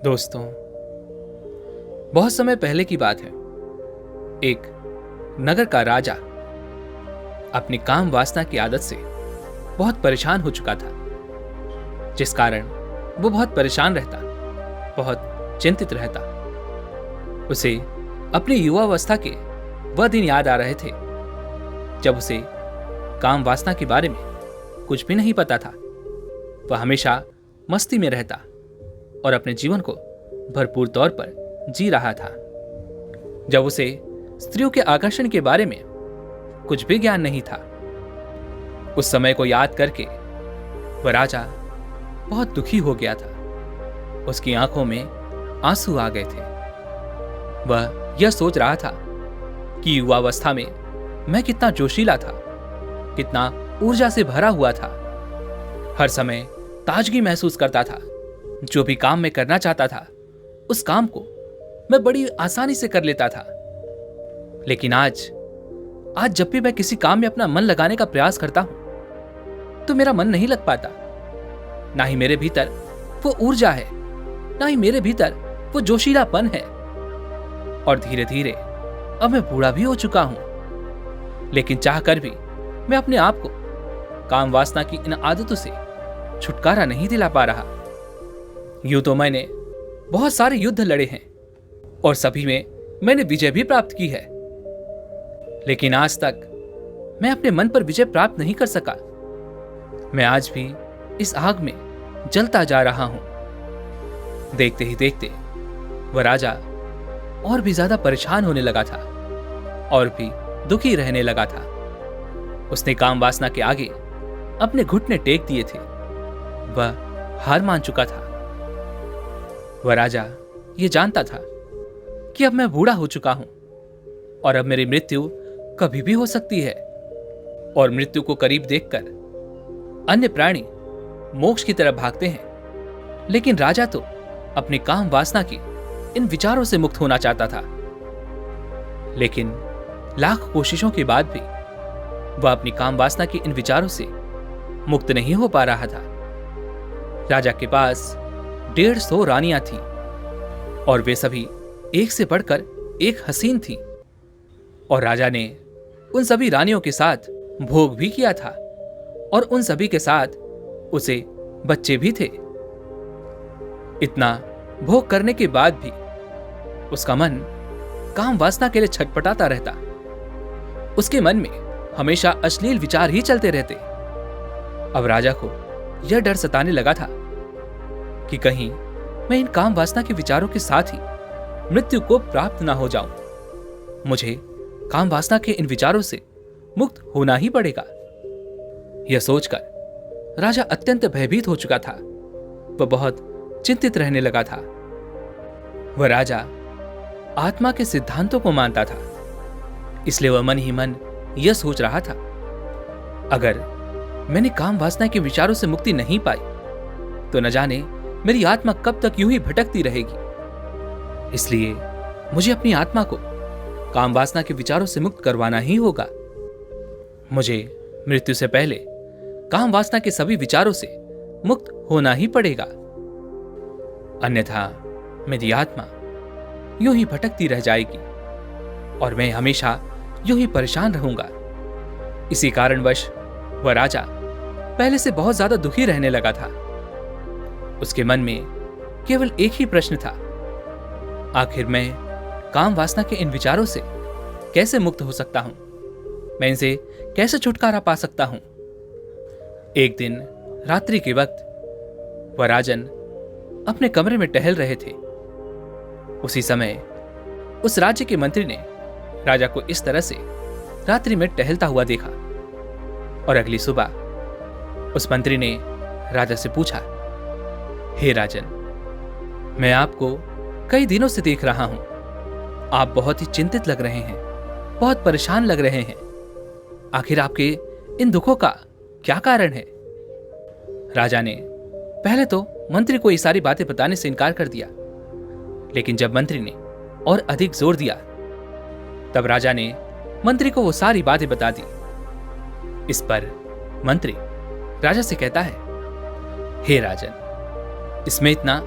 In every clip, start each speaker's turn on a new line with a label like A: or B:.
A: दोस्तों, बहुत समय पहले की बात है। एक नगर का राजा अपनी काम वासना की आदत से बहुत परेशान हो चुका था, जिस कारण वो बहुत परेशान रहता, बहुत चिंतित रहता। उसे अपनी युवावस्था के वह दिन याद आ रहे थे जब उसे काम वासना के बारे में कुछ भी नहीं पता था। वह हमेशा मस्ती में रहता और अपने जीवन को भरपूर तौर पर जी रहा था। जब उसे स्त्रियों के आकर्षण के बारे में कुछ भी ज्ञान नहीं था, उस समय को याद करके वह राजा बहुत दुखी हो गया था। उसकी आंखों में आंसू आ गए थे। वह यह सोच रहा था कि युवावस्था में मैं कितना जोशीला था, कितना ऊर्जा से भरा हुआ था। हर समय ताजगी महसूस करता था। जो भी काम मैं करना चाहता था, उस काम को मैं बड़ी आसानी से कर लेता था। लेकिन आज जब भी मैं किसी काम में अपना मन लगाने का प्रयास करता हूं, तो मेरा मन नहीं लग पाता। ना ही मेरे भीतर वो ऊर्जा है, ना ही मेरे भीतर वो जोशीलापन है। और धीरे धीरे अब मैं बूढ़ा भी हो चुका हूं, लेकिन चाहकर भी मैं अपने आप को काम वासना की इन आदतों से छुटकारा नहीं दिला पा रहा। यूं तो मैंने बहुत सारे युद्ध लड़े हैं और सभी में मैंने विजय भी प्राप्त की है, लेकिन आज तक मैं अपने मन पर विजय प्राप्त नहीं कर सका। मैं आज भी इस आग में जलता जा रहा हूं। देखते ही देखते वह राजा और भी ज्यादा परेशान होने लगा था और भी दुखी रहने लगा था। उसने काम वासना के आगे अपने घुटने टेक दिए थे। वह हार मान चुका था। वह राजा यह जानता था कि अब मैं बूढ़ा हो चुका हूं और अब मेरी मृत्यु कभी भी हो सकती है। और मृत्यु को करीब देखकर अन्य प्राणी मोक्ष की तरफ भागते हैं, लेकिन राजा तो अपनी काम वासना की इन विचारों से मुक्त होना चाहता था। लेकिन लाख कोशिशों के बाद भी वह अपनी काम वासना की इन विचारों से मुक्त नहीं हो पा रहा था। राजा के पास 150 रानियां थीं और वे सभी एक से बढ़कर एक हसीन थीं। और राजा ने उन सभी रानियों के साथ भोग भी किया था और उन सभी के साथ उसे बच्चे भी थे। इतना भोग करने के बाद भी उसका मन काम वासना के लिए छटपटाता रहता। उसके मन में हमेशा अश्लील विचार ही चलते रहते। अब राजा को यह डर सताने लगा था कि कहीं मैं इन काम वासना के विचारों के साथ ही मृत्यु को प्राप्त ना हो जाऊं। मुझे काम वासना के इन विचारों से मुक्त होना ही पड़ेगा। यह सोचकर राजा अत्यंत भयभीत हो चुका था। वह बहुत चिंतित रहने लगा था। वह राजा आत्मा के सिद्धांतों को मानता था, इसलिए वह मन ही मन यह सोच रहा था, अगर मैंने काम वासना के विचारों से मुक्ति नहीं पाई तो न जाने मेरी आत्मा कब तक यूं ही भटकती रहेगी। इसलिए मुझे अपनी आत्मा को काम वासना के विचारों से मुक्त करवाना ही होगा। मुझे मृत्यु से पहले काम वासना के सभी विचारों से मुक्त होना ही पड़ेगा, अन्यथा मेरी आत्मा यूं ही भटकती रह जाएगी और मैं हमेशा यूं ही परेशान रहूंगा। इसी कारणवश वह राजा पहले से बहुत ज्यादा दुखी रहने लगा था। उसके मन में केवल एक ही प्रश्न था, आखिर मैं काम वासना के इन विचारों से कैसे मुक्त हो सकता हूं? मैं इनसे कैसे छुटकारा पा सकता हूं? एक दिन रात्रि के वक्त वह राजन अपने कमरे में टहल रहे थे। उसी समय उस राज्य के मंत्री ने राजा को इस तरह से रात्रि में टहलता हुआ देखा और अगली सुबह उस मंत्री ने राजा से पूछा, हे राजन, मैं आपको कई दिनों से देख रहा हूं। आप बहुत ही चिंतित लग रहे हैं, बहुत परेशान लग रहे हैं। आखिर आपके इन दुखों का क्या कारण है? राजा ने पहले तो मंत्री को ये सारी बातें बताने से इनकार कर दिया, लेकिन जब मंत्री ने और अधिक जोर दिया, तब राजा ने मंत्री को वो सारी बातें बता दी। इस पर मंत्री राजा से कहता है, हे राजन, इसमें इतना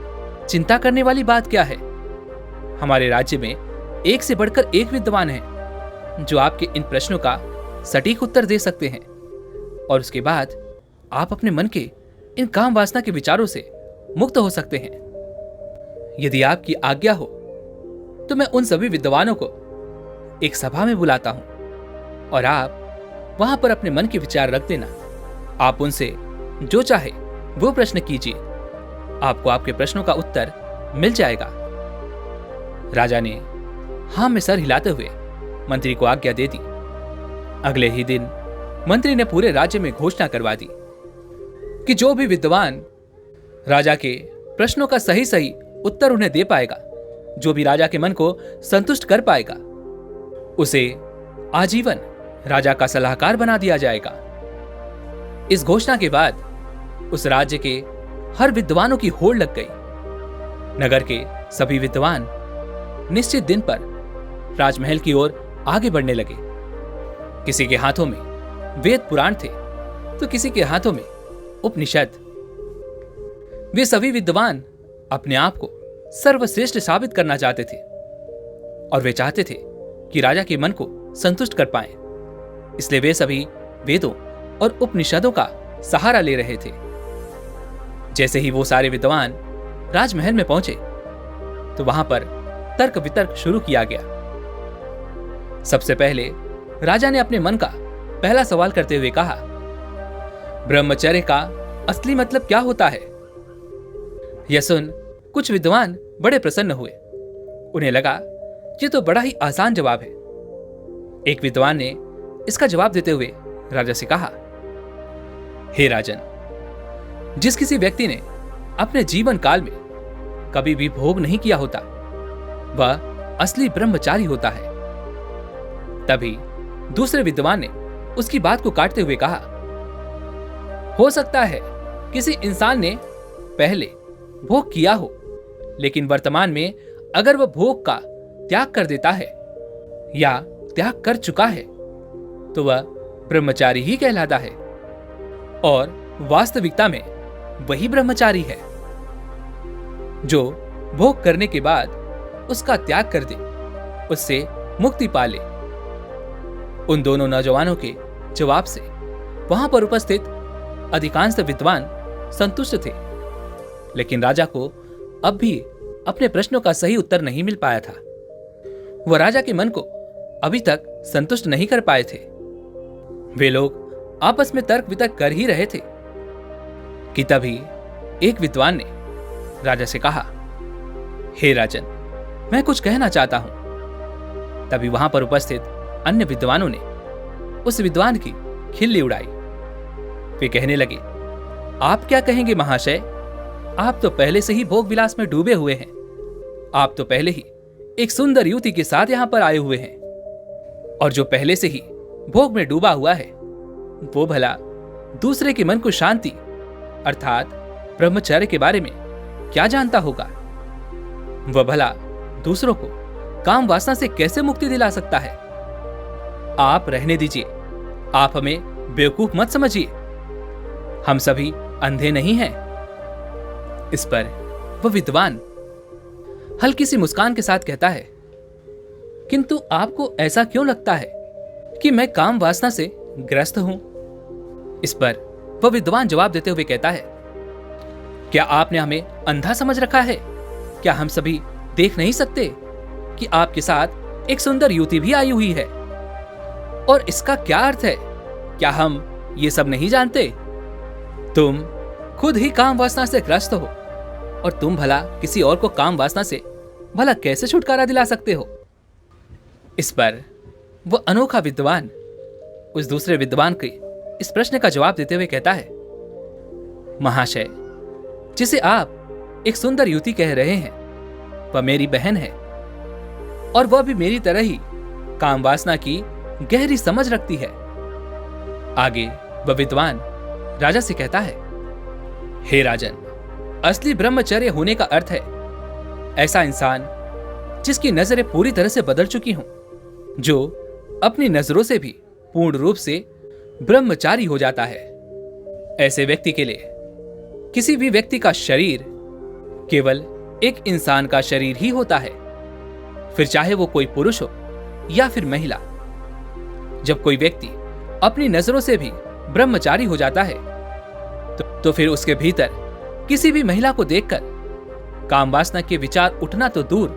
A: चिंता करने वाली बात क्या है? हमारे राज्य में एक से बढ़कर एक विद्वान है जो आपके इन प्रश्नों का सटीक उत्तर दे सकते हैं, और उसके बाद आप अपने मन के इन काम वासना के विचारों से मुक्त हो सकते हैं। यदि आपकी आज्ञा हो तो मैं उन सभी विद्वानों को एक सभा में बुलाता हूं और आप वहां पर अपने मन के विचार रख देना। आप उनसे जो चाहे वो प्रश्न कीजिए, आपको आपके प्रश्नों का उत्तर मिल जाएगा। राजा ने हां में सर हिलाते हुए मंत्री को आज्ञा दे दी। अगले ही दिन मंत्री ने पूरे राज्य में घोषणा करवा दी कि जो भी विद्वान राजा के प्रश्नों का सही सही उत्तर उन्हें दे पाएगा, जो भी राजा के मन को संतुष्ट कर पाएगा, उसे आजीवन राजा का सलाहकार बना दिया जाएगा। इस घोषणा के बाद उस राज्य के हर विद्वानों की होड़ लग गई। नगर के सभी विद्वान निश्चित दिन पर राजमहल की ओर आगे बढ़ने लगे। किसी के हाथों में वेद पुराण थे तो किसी के हाथों में उपनिषद। वे सभी विद्वान अपने आप को सर्वश्रेष्ठ साबित करना चाहते थे और वे चाहते थे कि राजा के मन को संतुष्ट कर पाएं। इसलिए वे सभी वेदों और उपनिषदों का सहारा ले रहे थे। जैसे ही वो सारे विद्वान राजमहल में पहुंचे तो वहां पर तर्क वितर्क शुरू किया गया। सबसे पहले राजा ने अपने मन का पहला सवाल करते हुए कहा, ब्रह्मचर्य का असली मतलब क्या होता है? यह सुन कुछ विद्वान बड़े प्रसन्न हुए। उन्हें लगा ये तो बड़ा ही आसान जवाब है। एक विद्वान ने इसका जवाब देते हुए राजा से कहा, हे राजन, जिस किसी व्यक्ति ने अपने जीवन काल में कभी भी भोग नहीं किया होता वह असली ब्रह्मचारी होता है। तभी दूसरे विद्वान ने उसकी बात को काटते हुए कहा, हो सकता है किसी इंसान ने पहले भोग किया हो, लेकिन वर्तमान में अगर वह भोग का त्याग कर देता है या त्याग कर चुका है तो वह ब्रह्मचारी ही कहलाता है, और वास्तविकता में वही ब्रह्मचारी है जो भोग करने के बाद उसका त्याग कर दे, उससे मुक्ति पा ले। उन दोनों नौजवानों के जवाब से वहां पर उपस्थित अधिकांश विद्वान संतुष्ट थे, लेकिन राजा को अब भी अपने प्रश्नों का सही उत्तर नहीं मिल पाया था। वह राजा के मन को अभी तक संतुष्ट नहीं कर पाए थे। वे लोग आपस में तर्क वितर्क कर ही रहे थे कि तभी एक विद्वान ने राजा से कहा, हे राजन, मैं कुछ कहना चाहता हूं। तभी वहां पर उपस्थित अन्य विद्वानों ने उस विद्वान की खिल्ली उड़ाई। वे कहने लगे, आप क्या कहेंगे महाशय? आप तो पहले से ही भोग विलास में डूबे हुए हैं। आप तो पहले ही एक सुंदर युवती के साथ यहां पर आए हुए हैं, और जो पहले से ही भोग में डूबा हुआ है वो भला दूसरे के मन को शांति अर्थात ब्रह्मचर्य के बारे में क्या जानता होगा? वह भला दूसरों को काम वासना से कैसे मुक्ति दिला सकता है? आप रहने दीजिए, आप हमें बेवकूफ मत समझिए, हम सभी अंधे नहीं हैं। इस पर वह विद्वान हल्की सी मुस्कान के साथ कहता है, किंतु आपको ऐसा क्यों लगता है कि मैं काम वासना से ग्रस्त हूं? इस पर वह विद्वान जवाब देते हुए कहता है, क्या आपने हमें अंधा समझ रखा है? क्या हम सभी देख नहीं सकते कि आपके साथ एक सुंदर युवती भी आई हुई है? और इसका क्या अर्थ है? क्या हम ये सब नहीं जानते? तुम खुद ही काम वासना से ग्रस्त हो, और तुम भला किसी और को काम वासना से भला कैसे छुटकारा दिला सकते हो? इस पर वह अनोखा विद्वान उस दूसरे विद्वान के इस प्रश्न का जवाब देते हुए कहता है, महाशय, जिसे आप एक सुंदर युवती कह रहे हैं वह मेरी बहन है, और वह भी मेरी तरह ही काम वासना की गहरी समझ रखती है। आगे वह विद्वान राजा से कहता है, हे राजन, असली ब्रह्मचर्य होने का अर्थ है ऐसा इंसान जिसकी नजरें पूरी तरह से बदल चुकी हों, जो अपनी नजरों से भी पूर्ण रूप से ब्रह्मचारी हो जाता है। ऐसे व्यक्ति के लिए किसी भी व्यक्ति का शरीर केवल एक इंसान का शरीर ही होता है, फिर चाहे वो कोई पुरुष हो या फिर महिला। जब कोई व्यक्ति अपनी नजरों से भी ब्रह्मचारी हो जाता है तो फिर उसके भीतर किसी भी महिला को देखकर काम वासना के विचार उठना तो दूर,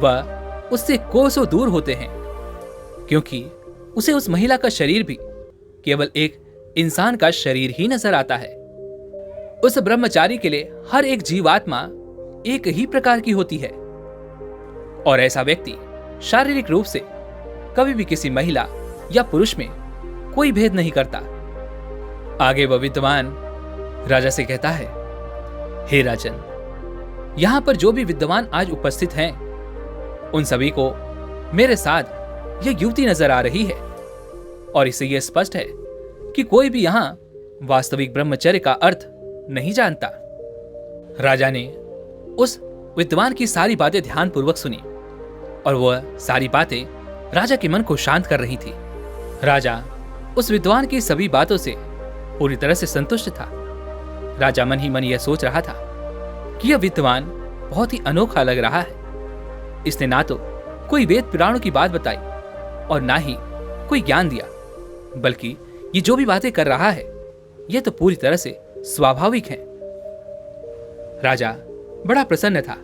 A: वह उससे कोसों दूर होते हैं, क्योंकि उसे उस महिला का शरीर भी केवल एक इंसान का शरीर ही नजर आता है। उस ब्रह्मचारी के लिए हर एक जीवात्मा एक ही प्रकार की होती है और ऐसा व्यक्ति शारीरिक रूप से कभी भी किसी महिला या पुरुष में कोई भेद नहीं करता। आगे वह विद्वान राजा से कहता है, हे राजन, यहां पर जो भी विद्वान आज उपस्थित हैं, उन सभी को मेरे साथ यह युवती नजर आ रही है और इससे यह स्पष्ट है कि कोई भी यहां वास्तविक ब्रह्मचर्य का अर्थ नहीं जानता। राजा ने उस विद्वान की सारी बातें ध्यानपूर्वक सुनी और वह सारी बातें राजा के मन को शांत कर रही थी। राजा उस विद्वान की सभी बातों से पूरी तरह से संतुष्ट था। राजा मन ही मन यह सोच रहा था कि यह विद्वान बहुत ही अनोखा लग रहा है। इसने ना तो कोई वेद पुराणों की बात बताई और ना ही कोई ज्ञान दिया, बल्कि ये जो भी बातें कर रहा है यह तो पूरी तरह से स्वाभाविक है। राजा बड़ा प्रसन्न था।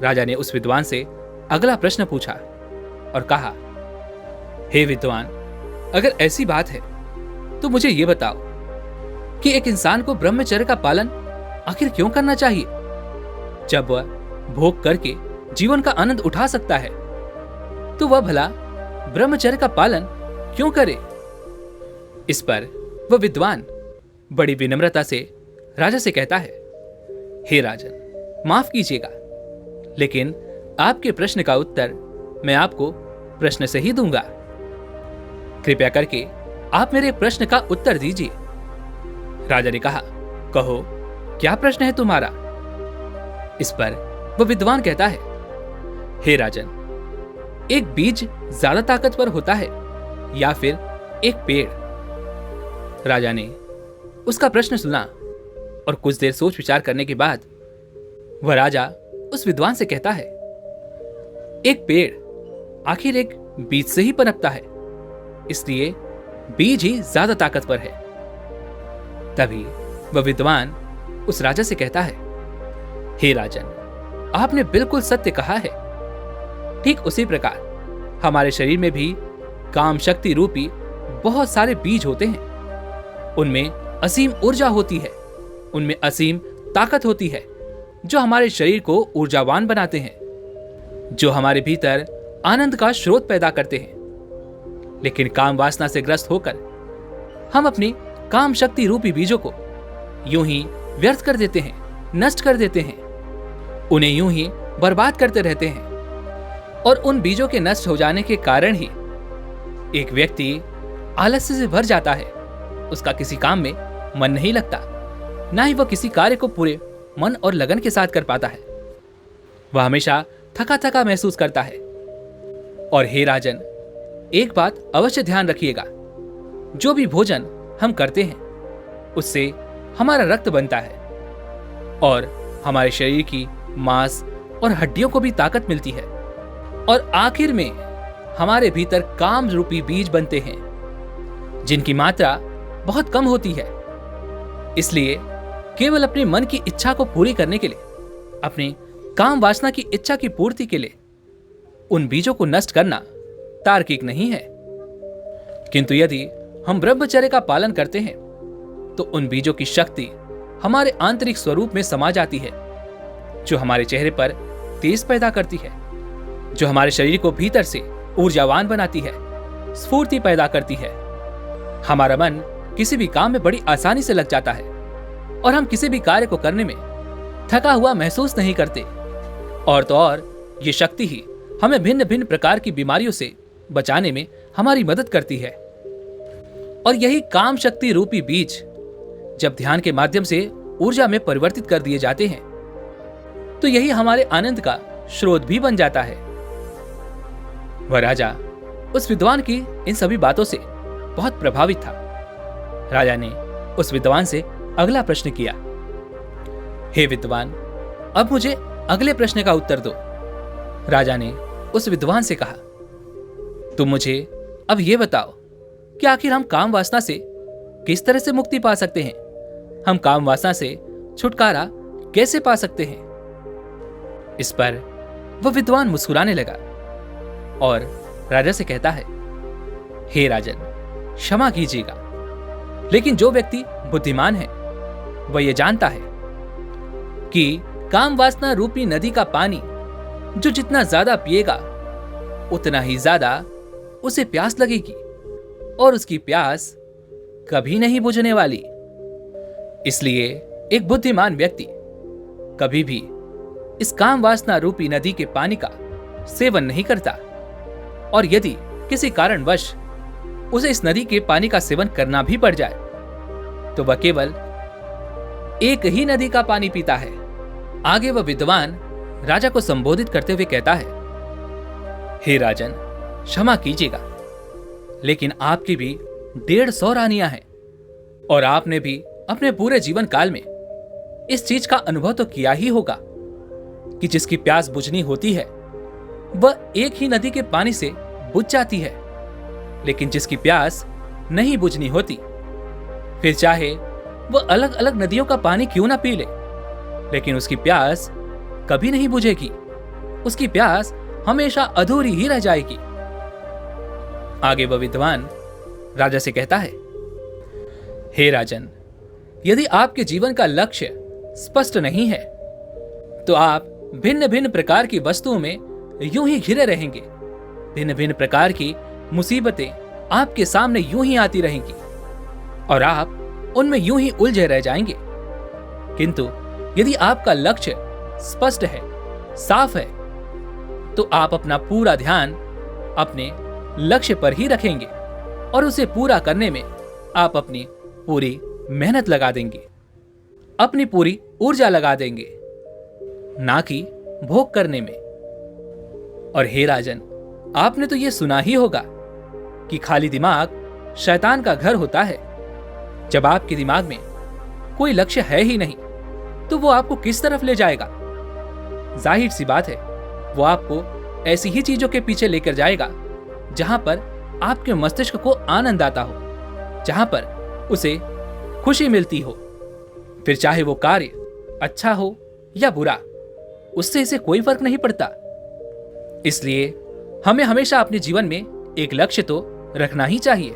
A: राजा ने उस विद्वान से अगला प्रश्न पूछा और कहा, हे विद्वान, अगर ऐसी बात है तो मुझे यह बताओ कि एक इंसान को ब्रह्मचर्य का पालन आखिर क्यों करना चाहिए, जब वह भोग करके जीवन का आनंद उठा सकता है तो वह भला ब्रह्मचर्य का पालन क्यों करे। इस पर वह विद्वान बड़ी विनम्रता से राजा से कहता है, हे राजन, माफ कीजिएगा, लेकिन आपके प्रश्न का उत्तर मैं आपको प्रश्न से ही दूंगा। कृपया करके आप मेरे प्रश्न का उत्तर दीजिए। राजा ने कहा, कहो, क्या प्रश्न है तुम्हारा। इस पर वह विद्वान कहता है, हे राजन, एक बीज ज्यादा ताकतवर होता है या फिर एक पेड़। राजा ने उसका प्रश्न सुना और कुछ देर सोच विचार करने के बाद वह राजा उस विद्वान से कहता है, एक पेड़ आखिर एक बीज से ही पनपता है, इसलिए बीज ही ज्यादा ताकतवर है। तभी वह विद्वान उस राजा से कहता है, हे राजन, आपने बिल्कुल सत्य कहा है। ठीक उसी प्रकार हमारे शरीर में भी काम शक्ति रूपी बहुत सारे बीज होते हैं। उनमें असीम ऊर्जा होती है, उनमें असीम ताकत होती है, जो हमारे शरीर को ऊर्जावान बनाते हैं, जो हमारे भीतर आनंद का स्रोत पैदा करते हैं। लेकिन काम वासना से ग्रस्त होकर हम अपनी काम शक्ति रूपी बीजों को यूं ही व्यर्थ कर देते हैं, नष्ट कर देते हैं, उन्हें यूं ही बर्बाद करते रहते हैं। और उन बीजों के नष्ट हो जाने के कारण ही एक व्यक्ति आलस्य से भर जाता है, उसका किसी काम में मन नहीं लगता, ना ही वह किसी कार्य को पूरे मन और लगन के साथ कर पाता है। वह हमेशा थका थका महसूस करता है। और हे राजन, एक बात अवश्य ध्यान रखिएगा, जो भी भोजन हम करते हैं उससे हमारा रक्त बनता है और हमारे शरीर की मांस और हड्डियों को भी ताकत मिलती है, और आखिर में हमारे भीतर काम रूपी बीज बनते हैं जिनकी मात्रा बहुत कम होती है। इसलिए केवल अपने मन की इच्छा को पूरी करने के लिए, अपने काम वासना की इच्छा की पूर्ति के लिए उन बीजों को नष्ट करना तार्किक नहीं है। किंतु यदि हम ब्रह्मचर्य का पालन करते हैं तो उन बीजों की शक्ति हमारे आंतरिक स्वरूप में समा जाती है, जो हमारे चेहरे पर तेज पैदा करती है, जो हमारे शरीर को भीतर से ऊर्जावान बनाती है, स्फूर्ति पैदा करती है। हमारा मन किसी भी काम में बड़ी आसानी से लग जाता है और हम किसी भी कार्य को करने में थका हुआ महसूस नहीं करते। और तो और ये शक्ति ही हमें भिन्न भिन्न प्रकार की बीमारियों से बचाने में हमारी मदद करती है। और यही काम शक्ति रूपी बीज जब ध्यान के माध्यम से ऊर्जा में परिवर्तित कर दिए जाते हैं तो यही हमारे आनंद का स्रोत भी बन जाता है। वह राजा उस विद्वान की इन सभी बातों से बहुत प्रभावित था। राजा ने उस विद्वान से अगला प्रश्न किया, हे विद्वान, अब मुझे अगले प्रश्न का उत्तर दो। राजा ने उस विद्वान से कहा, तुम मुझे अब यह बताओ कि आखिर हम काम वासना से किस तरह से मुक्ति पा सकते हैं? हम काम वासना से छुटकारा कैसे पा सकते हैं? इस पर वह विद्वान मुस्कुराने लगा और राजा से कहता है, हे राजन, क्षमा कीजिएगा, लेकिन जो व्यक्ति बुद्धिमान है वह यह जानता है कि काम वासना रूपी नदी का पानी जो जितना ज्यादा पिएगा उतना ही ज्यादा उसे प्यास लगेगी और उसकी प्यास कभी नहीं बुझने वाली। इसलिए एक बुद्धिमान व्यक्ति कभी भी इस काम वासना रूपी नदी के पानी का सेवन नहीं करता, और यदि किसी कारणवश उसे इस नदी के पानी का सेवन करना भी पड़ जाए तो वह केवल एक ही नदी का पानी पीता है। आगे वह विद्वान राजा को संबोधित करते हुए कहता है, हे राजन, क्षमा कीजिएगा, लेकिन आपकी भी 150 रानियां हैं और आपने भी अपने पूरे जीवन काल में इस चीज का अनुभव तो किया ही होगा कि जिसकी प्यास बुझनी होती है वह एक ही नदी के पानी से बुझ जाती है, लेकिन जिसकी प्यास नहीं बुझनी होती फिर चाहे वह अलग अलग नदियों का पानी क्यों ना पी ले, लेकिन उसकी प्यास कभी नहीं बुझेगी। उसकी प्यास हमेशा अधूरी ही रह जाएगी। आगे वह विद्वान राजा से कहता है, हे राजन, यदि आपके जीवन का लक्ष्य स्पष्ट नहीं है तो आप भिन्न भिन्न प्रकार की वस्तुओं में यूं ही घिरे रहेंगे। भिन्न भिन्न प्रकार की मुसीबतें आपके सामने यूं ही आती रहेंगी और आप उनमें यूं ही उलझे रह जाएंगे। किंतु यदि आपका लक्ष्य स्पष्ट है, साफ है, तो आप अपना पूरा ध्यान अपने लक्ष्य पर ही रखेंगे और उसे पूरा करने में आप अपनी पूरी मेहनत लगा देंगे, अपनी पूरी ऊर्जा लगा देंगे, ना कि भोग करने में। और हे राजन, आपने तो यह सुना ही होगा कि खाली दिमाग शैतान का घर होता है। जब आपके दिमाग में कोई लक्ष्य है ही नहीं तो वो आपको किस तरफ ले जाएगा? जाहिर सी बात है, वो आपको ऐसी ही चीजों के पीछे लेकर जाएगा जहां पर आपके मस्तिष्क को आनंद आता हो, जहां पर उसे खुशी मिलती हो। फिर चाहे वो कार्य अच्छा हो या बुरा, उससे इसे कोई फर्क नहीं पड़ता। इसलिए हमें हमेशा अपने जीवन में एक लक्ष्य तो रखना ही चाहिए।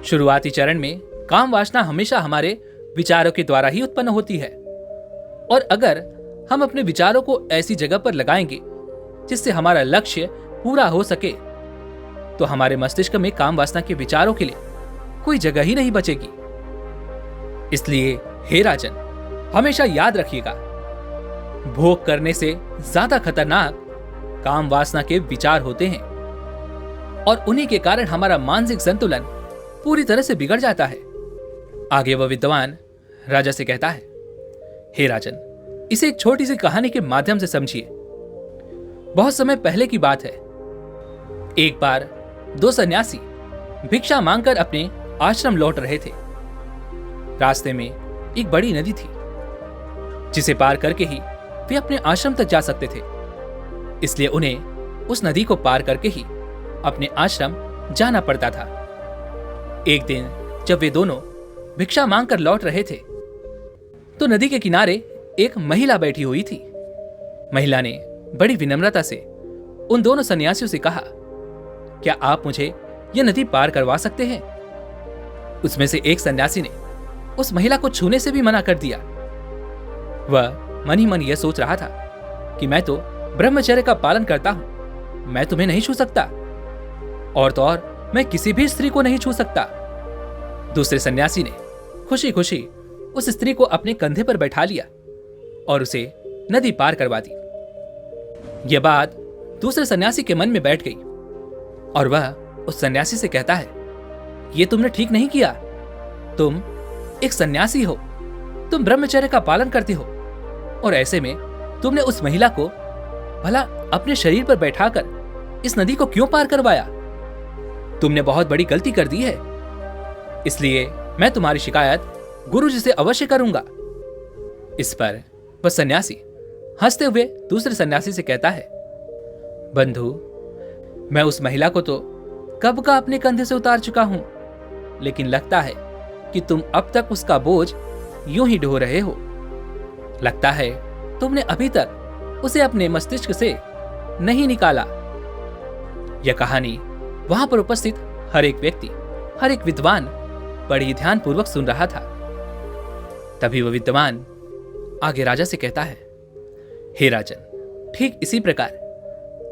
A: शुरुआती चरण में काम वासना हमेशा हमारे विचारों के द्वारा ही उत्पन्न होती है, और अगर हम अपने विचारों को ऐसी जगह पर लगाएंगे जिससे हमारा लक्ष्य पूरा हो सके तो हमारे मस्तिष्क में काम वासना के विचारों के लिए कोई जगह ही नहीं बचेगी। इसलिए हे राजन, हमेशा याद रखिएगा, भोग करने से ज्यादा खतरनाक काम वासना के विचार होते हैं और उन्हीं के कारण हमारा मानसिक संतुलन पूरी तरह से बिगड़ जाता है। आगे वह विद्वान राजा से कहता है, हे राजन, इसे एक छोटी सी कहानी के माध्यम से समझिए। बहुत समय पहले की बात है। एक बार 2 सन्यासी भिक्षा मांगकर अपने आश्रम लौट रहे थे। रास्ते में एक बड़ी नदी थी जिसे पार करके ही वे अपने आश्रम तक जा सकते थे, इसलिए उन्हें उस नदी को पार करके ही अपने आश्रम जाना पड़ता था। एक दिन जब वे दोनों भिक्षा मांगकर लौट रहे थे तो नदी के किनारे एक महिला बैठी हुई थी। महिला ने बड़ी विनम्रता से उन दोनों सन्यासियों से कहा, क्या आप मुझे यह नदी पार करवा सकते हैं? उसमें से एक सन्यासी ने उस महिला को छूने से भी मना कर दिया। वह मन ही मन यह सोच रहा था कि मैं तो ब्रह्मचर्य का पालन करता हूं, मैं तुम्हें नहीं छू सकता, और तो और मैं किसी भी स्त्री को नहीं छू सकता। दूसरे सन्यासी ने खुशी खुशी उस स्त्री को अपने कंधे पर बैठा लिया और उसे नदी पार करवा दी। यह बात दूसरे सन्यासी के मन में बैठ गई और वह उस सन्यासी से कहता है, यह तुमने ठीक नहीं किया। तुम एक सन्यासी हो, तुम ब्रह्मचर्य का पालन करते हो, और ऐसे में तुमने उस महिला को भला अपने शरीर पर बैठाकर इस नदी को क्यों पार करवाया? तुमने बहुत बड़ी गलती कर दी है। इसलिए मैं तुम्हारी शिकायत गुरुजी से अवश्य करूंगा। इस पर वह सन्यासी हंसते हुए दूसरे सन्यासी से कहता है, बंधु, मैं उस महिला को तो कब का अपने कंधे से उतार चुका हूं, लेकिन लगता है कि तुम अब तक उसका बोझ यूं ही ढो रहे हो। लगता है तुमने अभी तक उसे अपने मस्तिष्क से नहीं निकाला। यह कहानी वहां पर उपस्थित हर एक व्यक्ति, हर एक विद्वान बड़ी ध्यानपूर्वक सुन रहा था। तभी वह विद्वान आगे राजा से कहता है, हे राजन, ठीक इसी प्रकार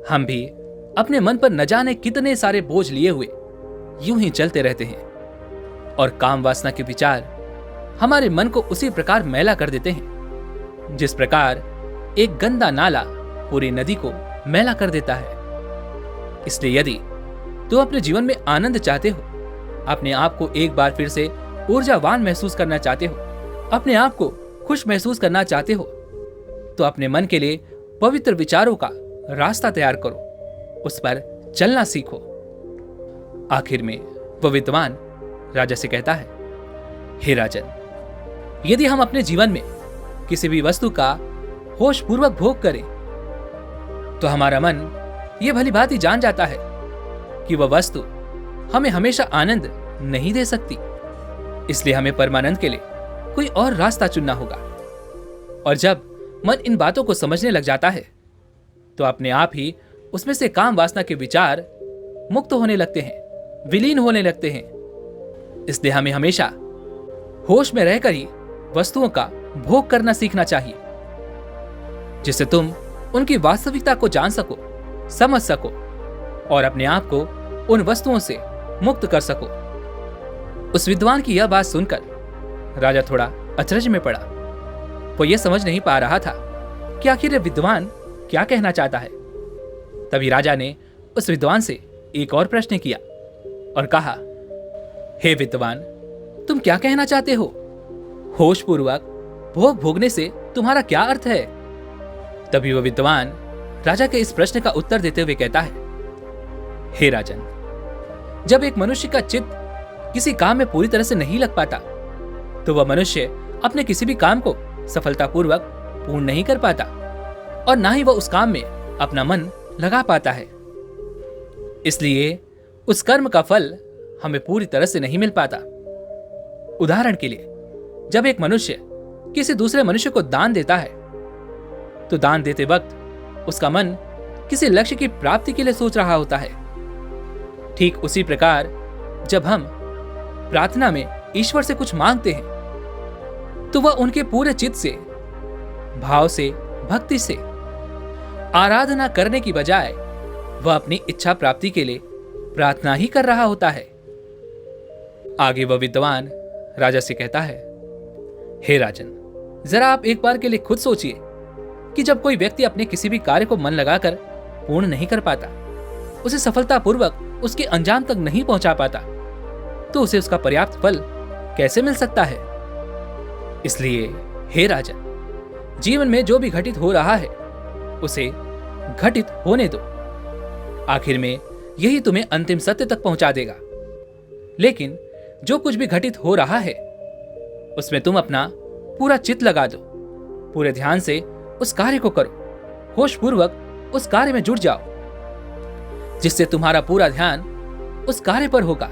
A: हम भी अपने मन पर न जाने कितने सारे बोझ लिए हुए यूं ही चलते रहते हैं, और काम वासना के विचार हमारे मन को उसी प्रकार मैला कर देते हैं जिस प्रकार एक गंदा नाला पूरी नदी को मैला कर देता है। इसलिए यदि तुम अपने जीवन में आनंद चाहते हो, अपने आप को एक बार फिर से ऊर्जावान महसूस करना चाहते हो, अपने आप को खुश महसूस करना चाहते हो, तो अपने मन के लिए पवित्र विचारों का रास्ता तैयार करो, उस पर चलना सीखो। आखिर में वह विद्वान राजा से कहता है, हे राजन, यदि हम अपने जीवन में किसी भी वस्तु का होश पूर्वक भोग करें तो हमारा मन यह भली भांति जान जाता है कि वह वस्तु हमें हमेशा आनंद नहीं दे सकती। इसलिए हमें परमानंद के लिए कोई और रास्ता चुनना होगा। और जब मन इन बातों को समझने लग जाता है तो अपने आप ही उसमें से काम वासना के विचार मुक्त होने लगते हैं, विलीन होने लगते हैं। इसलिए हमें हमेशा होश में रहकर ही वस्तुओं का भोग करना सीखना चाहिए, जिससे तुम उनकी वास्तविकता को जान सको, समझ सको और अपने आप को उन वस्तुओं से मुक्त कर सको। उस विद्वान की यह बात सुनकर राजा थोड़ा अचरज में पड़ा। वो यह समझ नहीं पा रहा था कि आखिर विद्वान क्या कहना चाहता है। तभी राजा ने उस विद्वान से एक और प्रश्न किया और कहा, हे विद्वान, तुम क्या कहना चाहते हो? होश पूर्वक भोग भोगने से तुम्हारा क्या अर्थ है? तभी वह विद्वान राजा के इस प्रश्न का उत्तर देते हुए कहता है, हे राजन, जब एक मनुष्य का चित्त किसी काम में पूरी तरह से नहीं लग पाता तो वह मनुष्य अपने किसी भी काम को सफलतापूर्वक पूर्ण नहीं कर पाता और ना ही वह उस काम में अपना मन लगा पाता है। इसलिए उस कर्म का फल हमें पूरी तरह से नहीं मिल पाता। उदाहरण के लिए, जब एक मनुष्य किसी दूसरे मनुष्य को दान देता है तो दान देते वक्त उसका मन किसी लक्ष्य की प्राप्ति के लिए सोच रहा होता है। ठीक उसी प्रकार जब हम प्रार्थना में ईश्वर से कुछ मांगते हैं तो वह उनके पूरे चित्त से, भाव से, भक्ति से आराधना करने की बजाय वह अपनी इच्छा प्राप्ति के लिए प्रार्थना ही कर रहा होता है। आगे वह विद्वान राजा से कहता है, हे राजन, जरा आप एक बार के लिए खुद सोचिए कि जब कोई व्यक्ति अपने किसी भी कार्य को मन लगाकर पूर्ण नहीं कर पाता, उसे सफलतापूर्वक उसके अंजाम तक नहीं पहुंचा पाता, तो उसे उसका पर्याप्त फल कैसे मिल सकता है? इसलिए हे राजन, जीवन में जो भी घटित हो रहा है उसे घटित होने दो। आखिर में यही तुम्हें अंतिम सत्य तक पहुंचा देगा। लेकिन जो कुछ भी घटित हो रहा है उसमें तुम अपना पूरा चित्त लगा दो, पूरे ध्यान से उस कार्य को करो, होश पूर्वक उस कार्य में जुट जाओ, जिससे तुम्हारा पूरा ध्यान उस कार्य पर होगा।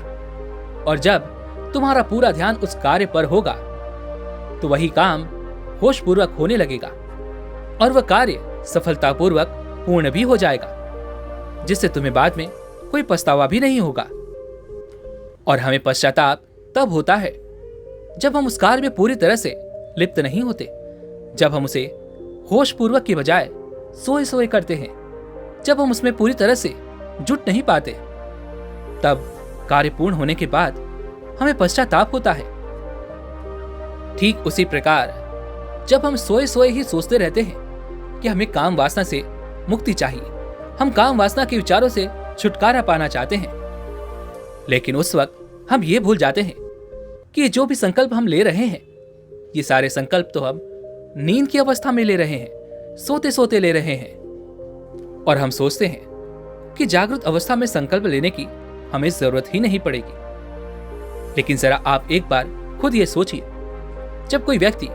A: और जब तुम्हारा पूरा ध्यान उस कार्य पर होगा तो वही काम होश पूर्वक होने लगेगा और वह कार्य सफलतापूर्वक पूर्ण भी हो जाएगा, जिससे तुम्हें बाद में कोई पछतावा भी नहीं होगा। और हमें पश्चाताप तब होता है जब हम उस कार्य में पूरी तरह से लिप्त नहीं होते, जब हम उसे होश पूर्वक की बजाय सोए सोए करते हैं, जब हम उसमें पूरी तरह से जुट नहीं पाते, तब कार्य पूर्ण होने के बाद हमें पश्चाताप होता है। ठीक उसी प्रकार जब हम सोए सोए ही सोचते रहते हैं कि हमें काम वासना से मुक्ति चाहिए, हम काम वासना के विचारों से छुटकारा पाना चाहते हैं, लेकिन उस वक्त हम ये भूल जाते हैं कि जो भी संकल्प हम ले रहे हैं, ये सारे संकल्प तो हम नींद की अवस्था में ले रहे हैं, सोते सोते ले रहे हैं। और हम सोचते हैं कि जागृत अवस्था में संकल्प लेने की हमें जरूरत ही नहीं पड़ेगी। लेकिन जरा आप एक बार खुद ये सोचिए, जब कोई व्यक्ति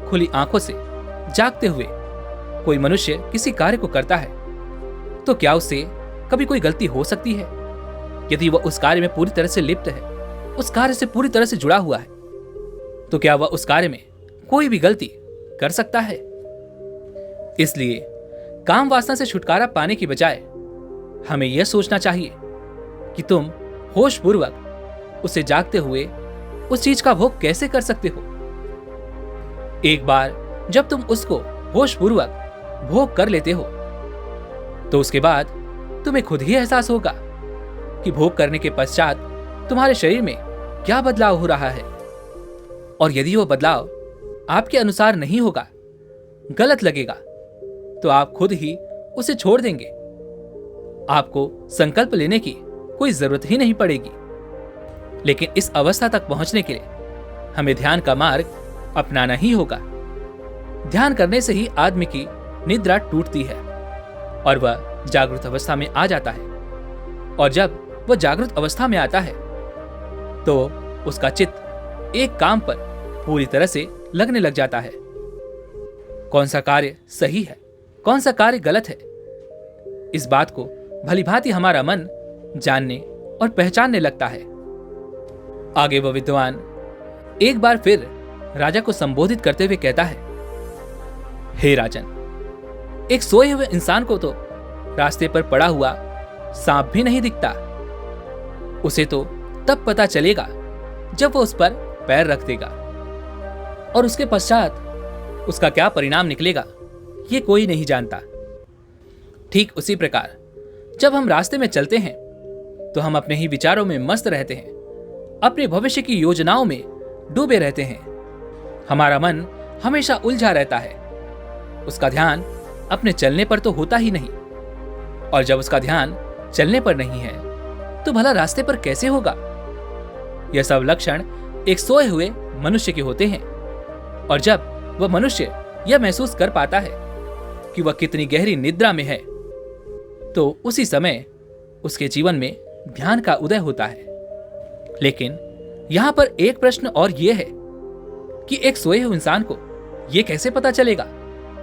A: खुली आंखों से जागते हुए कोई मनुष्य किसी कार्य को करता है तो क्या उससे कभी कोई गलती हो सकती है? यदि वह उस कार्य में पूरी तरह से लिप्त है, उस कार्य से पूरी तरह से जुड़ा हुआ है, तो क्या वह उस कार्य में कोई भी गलती कर सकता है? इसलिए काम वासना से छुटकारा पाने की बजाय हमें यह सोचना चाहिए कि तुम होशपूर्वक उसे जागते हुए उस चीज का भोग कैसे कर सकते हो। एक बार जब तुम उसको होशपूर्वक भोग कर लेते हो तो उसके बाद तुम्हें खुद ही एहसास होगा कि भोग करने के पश्चात तुम्हारे शरीर में क्या बदलाव हो रहा है। और यदि वो बदलाव आपके अनुसार नहीं होगा, गलत लगेगा, तो आप खुद ही उसे छोड़ देंगे। आपको संकल्प लेने की कोई जरूरत ही नहीं पड़ेगी। लेकिन इस अवस्था तक पहुंचने के लिए हमें ध्यान का मार्ग अपनाना ही होगा। ध्यान करने से ही आदमी की निद्रा टूटती है और वह जागृत अवस्था में आ जाता है। और जब वह जागृत अवस्था में आता है तो उसका चित्त एक काम पर पूरी तरह से लगने लग जाता है। कौन सा कार्य सही है, कौन सा कार्य गलत है, इस बात को भलीभांति हमारा मन जानने और पहचानने लगता है। आगे वह विद्वान एक बार फिर राजा को संबोधित करते हुए कहता है, हे राजन, एक सोए हुए इंसान को तो रास्ते पर पड़ा हुआ सांप भी नहीं दिखता। उसे तो तब पता चलेगा जब वो उस पर पैर रख देगा, और उसके पश्चात उसका क्या परिणाम निकलेगा ये कोई नहीं जानता। ठीक उसी प्रकार जब हम रास्ते में चलते हैं तो हम अपने ही विचारों में मस्त रहते हैं, अपने भविष्य की योजनाओं में डूबे रहते हैं। हमारा मन हमेशा उलझा रहता है। उसका ध्यान अपने चलने पर तो होता ही नहीं, और जब उसका ध्यान चलने पर नहीं है तो भला रास्ते पर कैसे होगा? यह सब लक्षण एक सोए हुए मनुष्य के होते हैं। और जब वह मनुष्य यह महसूस कर पाता है कि वह कितनी गहरी निद्रा में है, तो उसी समय उसके जीवन में ध्यान का उदय होता है। लेकिन यहां पर एक प्रश्न और यह है कि एक सोए हुए इंसान को यह कैसे पता चलेगा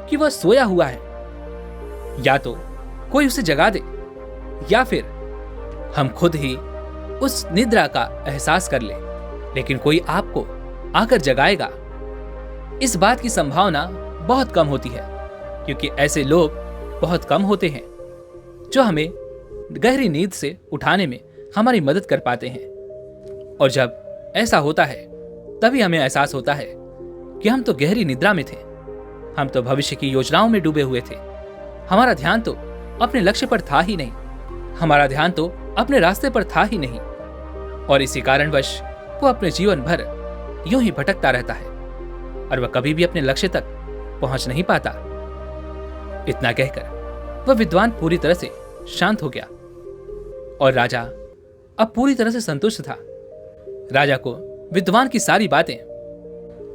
A: कि वह सोया हुआ है? या तो कोई उसे जगा दे, या फिर हम खुद ही उस निद्रा का एहसास कर ले। लेकिन कोई आपको आकर जगाएगा, इस बात की संभावना बहुत कम होती है, क्योंकि ऐसे लोग बहुत कम होते हैं जो हमें गहरी नींद से उठाने में हमारी मदद कर पाते हैं। और जब ऐसा होता है तभी हमें एहसास होता है कि हम तो गहरी निद्रा में थे, हम तो भविष्य की योजनाओं में डूबे हुए थे। हमारा ध्यान तो अपने लक्ष्य पर था ही नहीं, हमारा ध्यान तो अपने रास्ते पर था ही नहीं, और इसी कारणवश वो अपने जीवन भर यूं ही भटकता रहता है और वह कभी भी अपने लक्ष्य तक पहुंच नहीं पाता। इतना कहकर वह विद्वान पूरी तरह से शांत हो गया और राजा अब पूरी तरह से संतुष्ट था। राजा को विद्वान की सारी बातें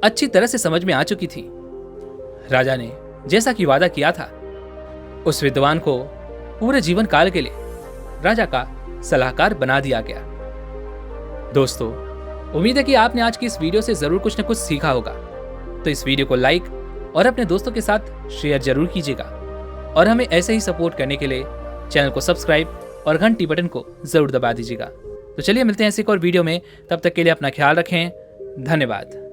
A: अच्छी तरह से समझ में आ चुकी थी। राजा ने जैसा कि वादा किया था, उस विद्वान को पूरे जीवन काल के लिए राजा का सलाहकार बना दिया गया। दोस्तों, उम्मीद है कि आपने आज की इस वीडियो से जरूर कुछ न कुछ सीखा होगा। तो इस वीडियो को लाइक और अपने दोस्तों के साथ शेयर जरूर कीजिएगा, और हमें ऐसे ही सपोर्ट करने के लिए चैनल को सब्सक्राइब और घंटी बटन को जरूर दबा दीजिएगा। तो चलिए मिलते हैं ऐसे एक और वीडियो में, तब तक के लिए अपना ख्याल रखें। धन्यवाद।